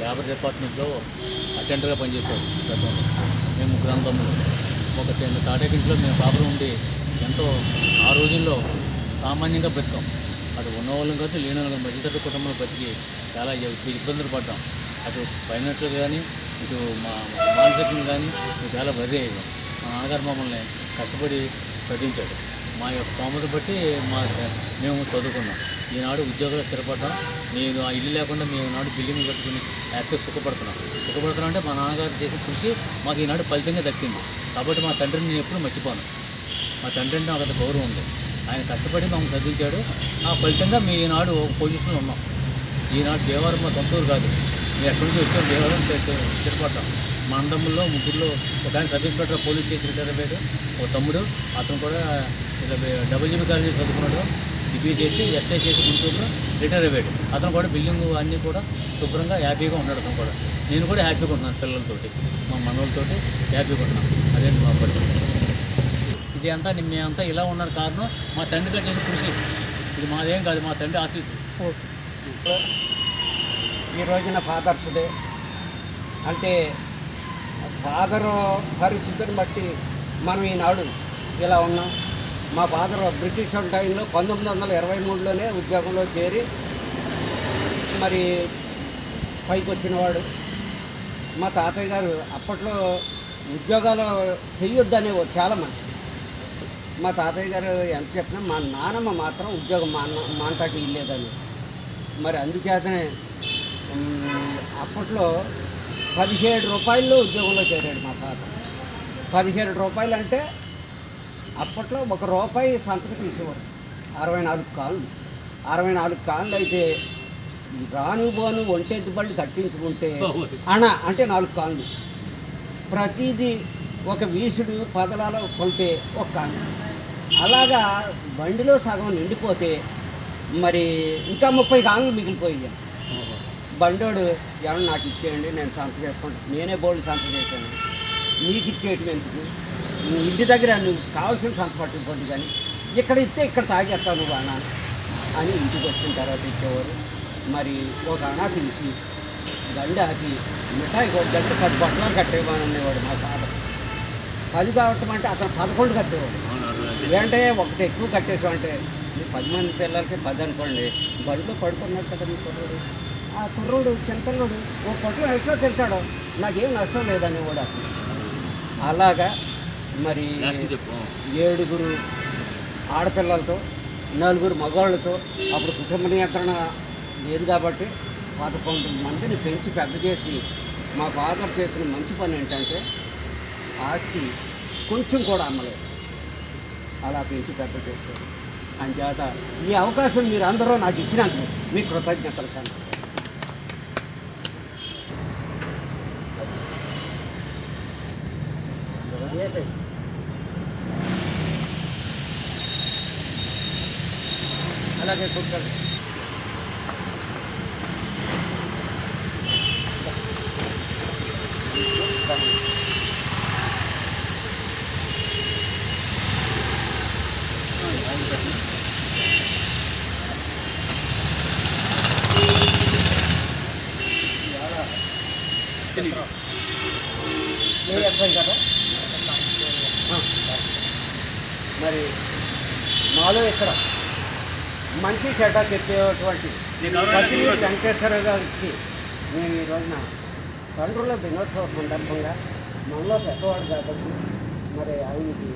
Labour డిపార్ట్మెంట్లో అటెండర్గా పనిచేసేవాడు గతంలో. మేము ముగ్గురు అన్నదమ్ములు. ఒక చిన్న తాటేకింట్లో మేము కాపురం ఉండి ఎంతో ఆ రోజుల్లో సామాన్యంగా బ్రతికాం. అటు ఉన్నవాళ్ళం కాదు, లేని వాళ్ళం, మధ్యతరగతి కుటుంబంలో బతికి చాలా ఇబ్బందులు పడ్డాం. అటు ఫైనాన్షియల్ కానీ, ఇటు మానసికంగా కానీ మేము చాలా బరి అయ్యాం. మా నాన్నగారు మమ్మల్ని కష్టపడి చదివించాడు. మా యొక్క స్తోమత బట్టి మేము చదువుకున్నాం. ఈనాడు ఉద్యోగాలు స్థిరపడ్డాం. నేను ఆ ఇల్లు లేకుండా మేము ఈనాడు బిల్డింగ్ కట్టుకుని యాక్టివ్ సుఖపడుతున్నాం అంటే మా నాన్నగారు చేసే కృషి మాకు ఈనాడు ఫలితంగా దక్కింది. కాబట్టి మా తండ్రిని నేను ఎప్పుడూ మర్చిపోను. మా తండ్రి అంటే నాకు అంత గౌరవం ఉంది. ఆయన కష్టపడి మమ్మల్ని చదివించాడు. ఆ ఫలితంగా మేము ఈనాడు ఒక పొజిషన్లో ఉన్నాం. ఈనాడు దేవారం మా సొంతూరు కాదు, మేము ఎక్కడి నుంచి వచ్చాం. దేవారం స్థిరపడ్డాం. మా అన్నదమ్ముల్లో ముగ్గురులో ఒక ఆయన సబ్ ఇన్స్పెక్టర్ పోలీస్ చేసి రిటైర్ అయ్యాడు. ఒక తమ్ముడు, అతను కూడా డబ్ల్యూజీబీ కాలేజీ చదువుకున్నాడు. డిగ్రీ చేసి ఎస్ఐ చేసి గుంటూరులో రిటైర్ అయ్యాడు. అతను కూడా బిల్డింగ్ అన్నీ కూడా శుభ్రంగా హ్యాపీగా ఉన్నాడు. అతను కూడా, నేను కూడా హ్యాపీగా ఉంటున్నాను. పిల్లలతోటి, మా మనవలతోటి హ్యాపీగా ఉంటున్నాను. అదేంటి మా పరిస్థితి. ఇది అంతా మేమంతా ఇలా ఉన్నారు కారణం మా తండ్రి గారు చేసే కృషి. ఇది మాదేం కాదు, మా తండ్రి ఆశీస్సు. ఈ రోజున ఫాదర్స్ డే అంటే ఫాదరు పరిస్థితిని బట్టి మనం ఈనాడు ఇలా ఉన్నాం. మా ఫాదర్ బ్రిటిష్ టైంలో 1923లోనే ఉద్యోగంలో చేరి మరి పైకి వచ్చినవాడు. మా తాతయ్య గారు అప్పట్లో ఉద్యోగాలు చెయ్యొద్దనేవారు చాలామంది. మా తాతయ్య గారు ఎంత చెప్పినా మా నాన్నమ్మ మాత్రం ఉద్యోగం మానటానికి ఇల్లేదని. మరి అందుచేతనే అప్పట్లో 17 రూపాయల్లో ఉద్యోగంలో చేరాడు మా తాత. 17 రూపాయలు అంటే అప్పట్లో ₹1 సంతకం తీసేవారు. 64 కాళ్ళు అయితే రాను పోను ఒంటెద్దు బళ్ళు కట్టించుకుంటే అంటే 4 కాళ్ళు. ప్రతిదీ ఒక వీసుడు పదలాలో కొంటే ఒక కాళ్ళు. అలాగా బండిలో సగం నిండిపోతే మరి ఇంకా 30 కాళ్ళు మిగిలిపోయాయి. బండోడు ఎవరు నాకు ఇచ్చేయండి, నేను సంత చేసుకుంటాను. నేనే బోల్డ్ సంత చేశాను, నీకు ఇచ్చేయటం ఎందుకు, ఇంటి దగ్గర నువ్వు కావాల్సిన సంత పట్టుకుపోద్ది, కానీ ఇక్కడ ఇస్తే ఇక్కడ తాగేస్తావు నువ్వు అన్నా అని ఇంటికి వచ్చిన తర్వాత ఇచ్చేవారు. మరి ఒక అనా తీసి బండి ఆపి మిఠాయి కొద్దంటే 10 బట్టలు కట్టేవాడు అనేవాడు మా ఫాదర్. 10 కావటం అంటే అతను 11 కట్టేవాడు. ఏంటంటే ఒకటి ఎక్కువ కట్టేసాం అంటే 10 మంది పిల్లలకి 10 అనుకోండి. బండిలో పడుకున్నాడు కదా మీ కుర్రోడు. ఆ కుర్రోడు చిన్నపిల్లడు ఓ పొట్టు ఎక్స్ట్రా తింటాడు, నాకేం నష్టం లేదనేవాడు అతను. అలాగా మరి 7 ఆడపిల్లలతో 4 మగవాళ్ళతో అప్పుడు కుటుంబ నియంత్రణ లేదు కాబట్టి 11 మందిని పెంచి పెద్ద చేసి మా ఫాదర్ చేసిన మంచి పని ఏంటంటే ఆస్తి కొంచెం కూడా అమ్మలేదు. అలా పెంచి పెద్ద చేశారు. అంచేత ఈ అవకాశం మీరు అందరూ నాకు ఇచ్చినందుకు మీ కృతజ్ఞతలు సార్. అలాగే కూర్చోండి. కదా మరి మాలో ఇక్కడ మంచి చెడ్డ చెప్పేటువంటి వెంకటేశ్వర గారికి నేను ఈ రోజున తండ్రుల దినోత్సవ సందర్భంగా మనలో పెద్దవాడు కాబట్టి మరి ఆయనకి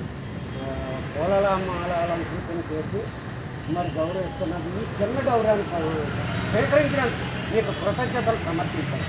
పూలమాలను సూచన చేసి మరి గౌరవిస్తున్నది. ఈ చిన్న గౌరవాన్ని స్వీకరించడానికి మీకు కృతజ్ఞతలు సమర్పించాను.